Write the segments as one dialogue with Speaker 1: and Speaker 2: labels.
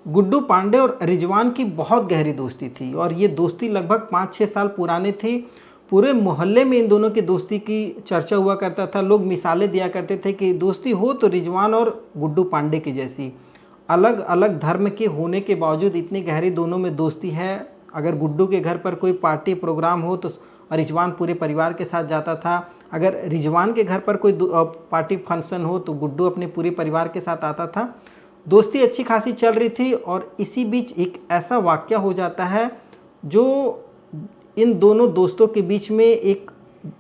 Speaker 1: गुड्डू पांडे और रिजवान की बहुत गहरी दोस्ती थी और ये दोस्ती लगभग 5-6 साल पुरानी थी। पूरे मोहल्ले में इन दोनों की दोस्ती की चर्चा हुआ करता था। लोग मिसालें दिया करते थे कि दोस्ती हो तो रिजवान और गुड्डू पांडे की जैसी। अलग अलग धर्म के होने के बावजूद इतनी गहरी दोनों में दोस्ती है। अगर गुड्डू के घर पर कोई पार्टी प्रोग्राम हो तो रिजवान पूरे परिवार के साथ जाता था। अगर रिजवान के घर पर कोई पार्टी फंक्शन हो तो गुड्डू अपने पूरे परिवार के साथ आता था। दोस्ती अच्छी खासी चल रही थी और इसी बीच एक ऐसा वाक़या हो जाता है जो इन दोनों दोस्तों के बीच में एक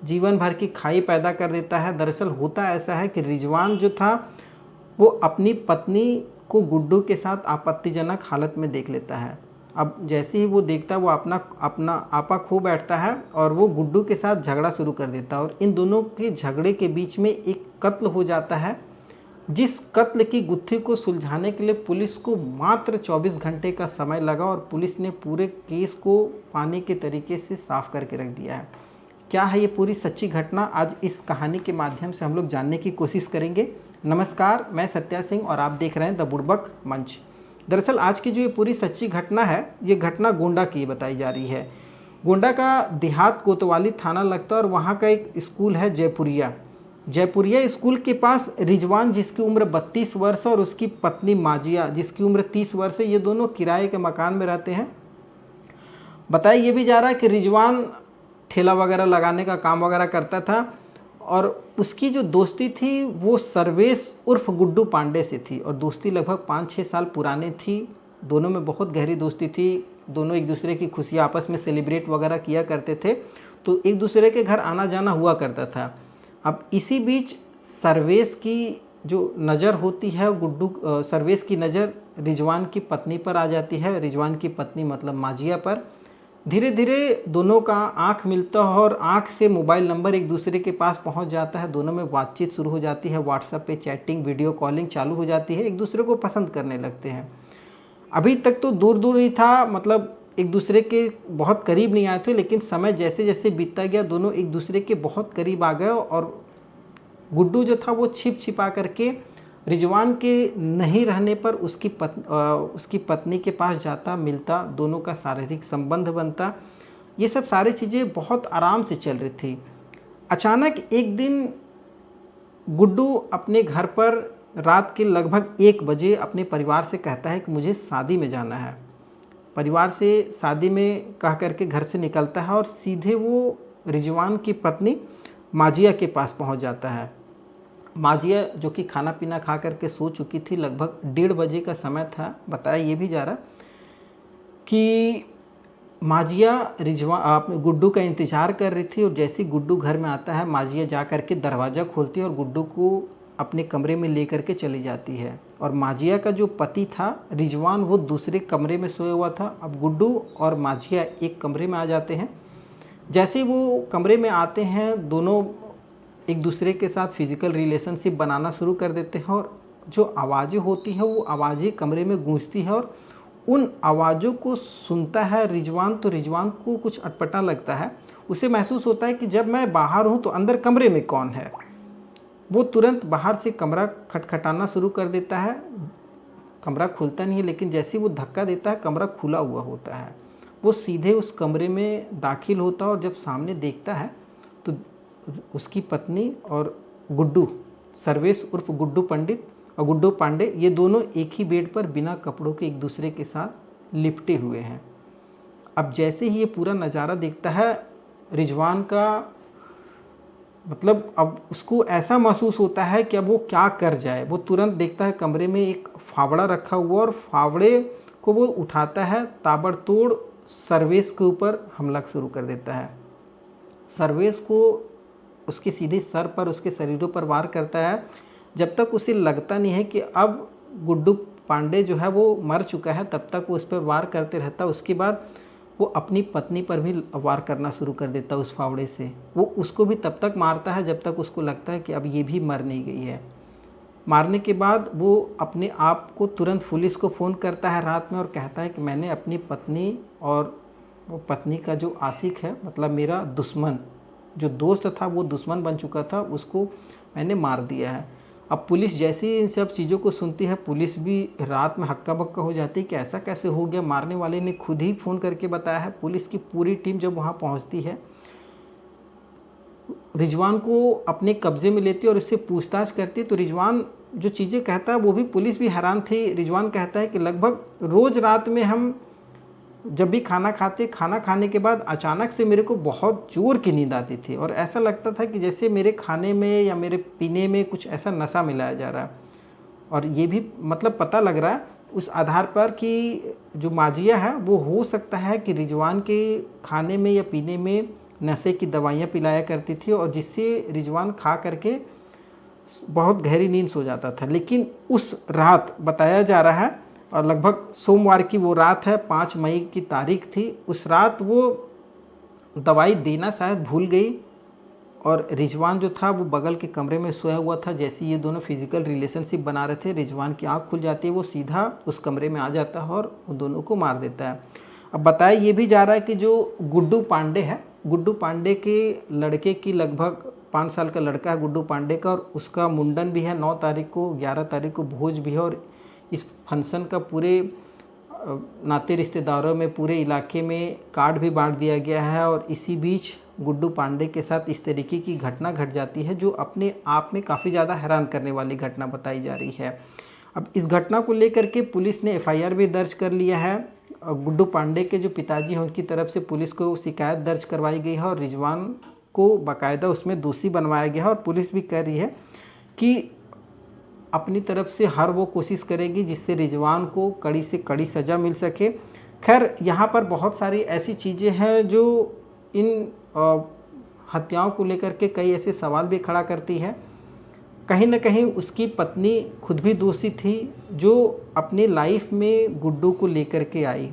Speaker 1: जीवन भर की खाई पैदा कर देता है। दरअसल होता ऐसा है कि रिजवान जो था वो अपनी पत्नी को गुड्डू के साथ आपत्तिजनक हालत में देख लेता है। अब जैसे ही वो देखता है वो अपना आपा खो बैठता है और वो गुड्डू के साथ झगड़ा शुरू कर देता है और इन दोनों के झगड़े के बीच में एक कत्ल हो जाता है, जिस कत्ल की गुत्थी को सुलझाने के लिए पुलिस को मात्र 24 घंटे का समय लगा और पुलिस ने पूरे केस को पानी के तरीके से साफ करके रख दिया है। क्या है ये पूरी सच्ची घटना, आज इस कहानी के माध्यम से हम लोग जानने की कोशिश करेंगे। नमस्कार, मैं सत्या सिंह और आप देख रहे हैं द बुड़बक मंच। दरअसल आज की जो ये पूरी सच्ची घटना है, ये घटना गोंडा की बताई जा रही है। गोंडा का देहात कोतवाली थाना लगता है और वहाँ का एक स्कूल है जयपुरिया स्कूल के पास रिजवान जिसकी उम्र 32 वर्ष और उसकी पत्नी माजिया जिसकी उम्र 30 वर्ष है, ये दोनों किराए के मकान में रहते हैं। बताया ये भी जा रहा है कि रिजवान ठेला वगैरह लगाने का काम वगैरह करता था और उसकी जो दोस्ती थी वो सर्वेश उर्फ गुड्डू पांडे से थी और दोस्ती लगभग 5-6 साल पुरानी थी। दोनों में बहुत गहरी दोस्ती थी। दोनों एक दूसरे की खुशियाँ आपस में सेलिब्रेट वगैरह किया करते थे, तो एक दूसरे के घर आना जाना हुआ करता था। अब इसी बीच सर्वेश की जो नज़र होती है सर्वेश की नज़र रिजवान की पत्नी पर आ जाती है। रिजवान की पत्नी मतलब माजिया पर। धीरे धीरे दोनों का आंख मिलता है और आंख से मोबाइल नंबर एक दूसरे के पास पहुंच जाता है। दोनों में बातचीत शुरू हो जाती है, व्हाट्सएप पे चैटिंग, वीडियो कॉलिंग चालू हो जाती है। एक दूसरे को पसंद करने लगते हैं। अभी तक तो दूर दूर ही था, मतलब एक दूसरे के बहुत करीब नहीं आए थे, लेकिन समय जैसे जैसे बीतता गया दोनों एक दूसरे के बहुत करीब आ गए और गुड्डू जो था वो छिपा करके रिजवान के नहीं रहने पर उसकी पत्नी के पास जाता, मिलता, दोनों का शारीरिक संबंध बनता। ये सब सारी चीज़ें बहुत आराम से चल रही थी। अचानक एक दिन गुड्डू अपने घर पर रात के लगभग 1 बजे अपने परिवार से कहता है कि मुझे शादी में जाना है। परिवार से शादी में कह करके घर से निकलता है और सीधे वो रिजवान की पत्नी माजिया के पास पहुंच जाता है। माजिया जो कि खाना पीना खा करके सो चुकी थी, लगभग 1:30 बजे का समय था। बताया ये भी जा रहा कि माजिया गुड्डू का इंतज़ार कर रही थी और जैसे ही गुड्डू घर में आता है माजिया जा करके दरवाज़ा खोलती है और गुड्डू को अपने कमरे में ले करके चली जाती है। और माजिया का जो पति था रिजवान, वो दूसरे कमरे में सोया हुआ था। अब गुड्डू और माजिया एक कमरे में आ जाते हैं। जैसे ही वो कमरे में आते हैं दोनों एक दूसरे के साथ फिज़िकल रिलेशनशिप बनाना शुरू कर देते हैं और जो आवाज़ें होती हैं वो आवाज़ें कमरे में गूंजती हैं और उन आवाज़ों को सुनता है रिजवान, तो रिजवान को कुछ अटपटा लगता है। उसे महसूस होता है कि जब मैं बाहर हूँ तो अंदर कमरे में कौन है। वो तुरंत बाहर से कमरा खटखटाना शुरू कर देता है। कमरा खुलता नहीं है, लेकिन जैसे ही वो धक्का देता है कमरा खुला हुआ होता है। वो सीधे उस कमरे में दाखिल होता है और जब सामने देखता है तो उसकी पत्नी और गुड्डू, सर्वेश उर्फ गुड्डू पंडित और गुड्डू पांडे, ये दोनों एक ही बेड पर बिना कपड़ों के एक दूसरे के साथ लिपटे हुए हैं। अब जैसे ही ये पूरा नज़ारा देखता है रिजवान का, मतलब अब उसको ऐसा महसूस होता है कि अब वो क्या कर जाए। वो तुरंत देखता है कमरे में एक फावड़ा रखा हुआ और फावड़े को वो उठाता है, ताबड़तोड़ सर्वेश के ऊपर हमला शुरू कर देता है। सर्वेश को उसके सीधे सर पर, उसके शरीरों पर वार करता है। जब तक उसे लगता नहीं है कि अब गुड्डू पांडे जो है वो मर चुका है, तब तक वो उस पर वार करते रहता। उसके बाद वो अपनी पत्नी पर भी वार करना शुरू कर देता उस फावड़े से। वो उसको भी तब तक मारता है जब तक उसको लगता है कि अब ये भी मर नहीं गई है। मारने के बाद वो अपने आप को तुरंत पुलिस को फ़ोन करता है रात में और कहता है कि मैंने अपनी पत्नी और वो पत्नी का जो आशिक है, मतलब मेरा दुश्मन, जो दोस्त था वो दुश्मन बन चुका था, उसको मैंने मार दिया है। अब पुलिस जैसे ही इन सब चीज़ों को सुनती है, पुलिस भी रात में हक्का बक्का हो जाती है कि ऐसा कैसे हो गया। मारने वाले ने खुद ही फ़ोन करके बताया है। पुलिस की पूरी टीम जब वहाँ पहुँचती है, रिजवान को अपने कब्जे में लेती है और उससे पूछताछ करती है। तो रिजवान जो चीज़ें कहता है वो भी पुलिस भी हैरान थी। रिजवान कहता है कि लगभग रोज़ रात में हम जब भी खाना खाते, खाना खाने के बाद अचानक से मेरे को बहुत ज़ोर की नींद आती थी और ऐसा लगता था कि जैसे मेरे खाने में या मेरे पीने में कुछ ऐसा नशा मिलाया जा रहा है। और ये भी मतलब पता लग रहा है उस आधार पर कि जो माजिया है वो हो सकता है कि रिजवान के खाने में या पीने में नशे की दवाइयाँ पिलाया करती थी और जिससे रिजवान खा करके बहुत गहरी नींद सो जाता था। लेकिन उस रात बताया जा रहा है, और लगभग सोमवार की वो रात है, 5 मई की तारीख थी, उस रात वो दवाई देना शायद भूल गई और रिजवान जो था वो बगल के कमरे में सोया हुआ था। जैसे ये दोनों फिजिकल रिलेशनशिप बना रहे थे, रिजवान की आंख खुल जाती है, वो सीधा उस कमरे में आ जाता है और उन दोनों को मार देता है। अब बताया ये भी जा रहा है कि जो गुड्डू पांडे है, गुड्डू पांडे के लड़के की लगभग 5 साल का लड़का है गुड्डू पांडे का, और उसका मुंडन भी है 9 तारीख को, 11 तारीख को भोज भी है। और इस फंक्शन का पूरे नाते रिश्तेदारों में, पूरे इलाके में कार्ड भी बांट दिया गया है। और इसी बीच गुड्डू पांडे के साथ इस तरीके की घटना घट जाती है जो अपने आप में काफ़ी ज़्यादा हैरान करने वाली घटना बताई जा रही है। अब इस घटना को लेकर के पुलिस ने एफआईआर भी दर्ज कर लिया है। गुड्डू पांडे के जो पिताजी हैं उनकी तरफ से पुलिस को शिकायत दर्ज करवाई गई है और रिजवान को बाकायदा उसमें दोषी बनवाया गया है। और पुलिस भी कह रही है कि अपनी तरफ से हर वो कोशिश करेगी जिससे रिजवान को कड़ी से कड़ी सज़ा मिल सके। खैर, यहाँ पर बहुत सारी ऐसी चीज़ें हैं जो इन हत्याओं को लेकर के कई ऐसे सवाल भी खड़ा करती है। कहीं ना कहीं उसकी पत्नी खुद भी दोषी थी जो अपने लाइफ में गुड्डू को लेकर के आई।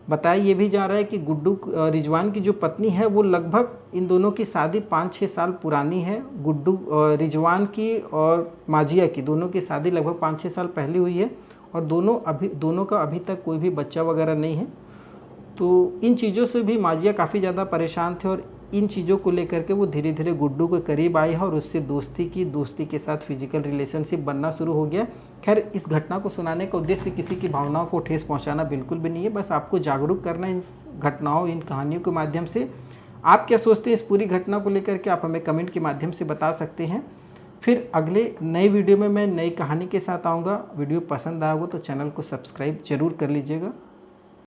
Speaker 1: बताया ये भी जा रहा है कि गुड्डू रिजवान की जो पत्नी है वो लगभग इन दोनों की शादी 5-6 साल पुरानी है। गुड्डू रिजवान की और माजिया की, दोनों की शादी लगभग 5-6 साल पहले हुई है और दोनों का अभी तक कोई भी बच्चा वगैरह नहीं है। तो इन चीज़ों से भी माजिया काफ़ी ज़्यादा परेशान थे और इन चीज़ों को लेकर के वो धीरे धीरे गुड्डू के करीब आई है और उससे दोस्ती के साथ फिजिकल रिलेशनशिप बनना शुरू हो गया। खैर, इस घटना को सुनाने का उद्देश्य किसी की भावनाओं को ठेस पहुंचाना बिल्कुल भी नहीं है, बस आपको जागरूक करना इन घटनाओं, इन कहानियों के माध्यम से। आप क्या सोचते हैं इस पूरी घटना को लेकर के, आप हमें कमेंट के माध्यम से बता सकते हैं। फिर अगले नई वीडियो में मैं नई कहानी के साथ आऊँगा। वीडियो पसंद आया हो तो चैनल को सब्सक्राइब जरूर कर लीजिएगा।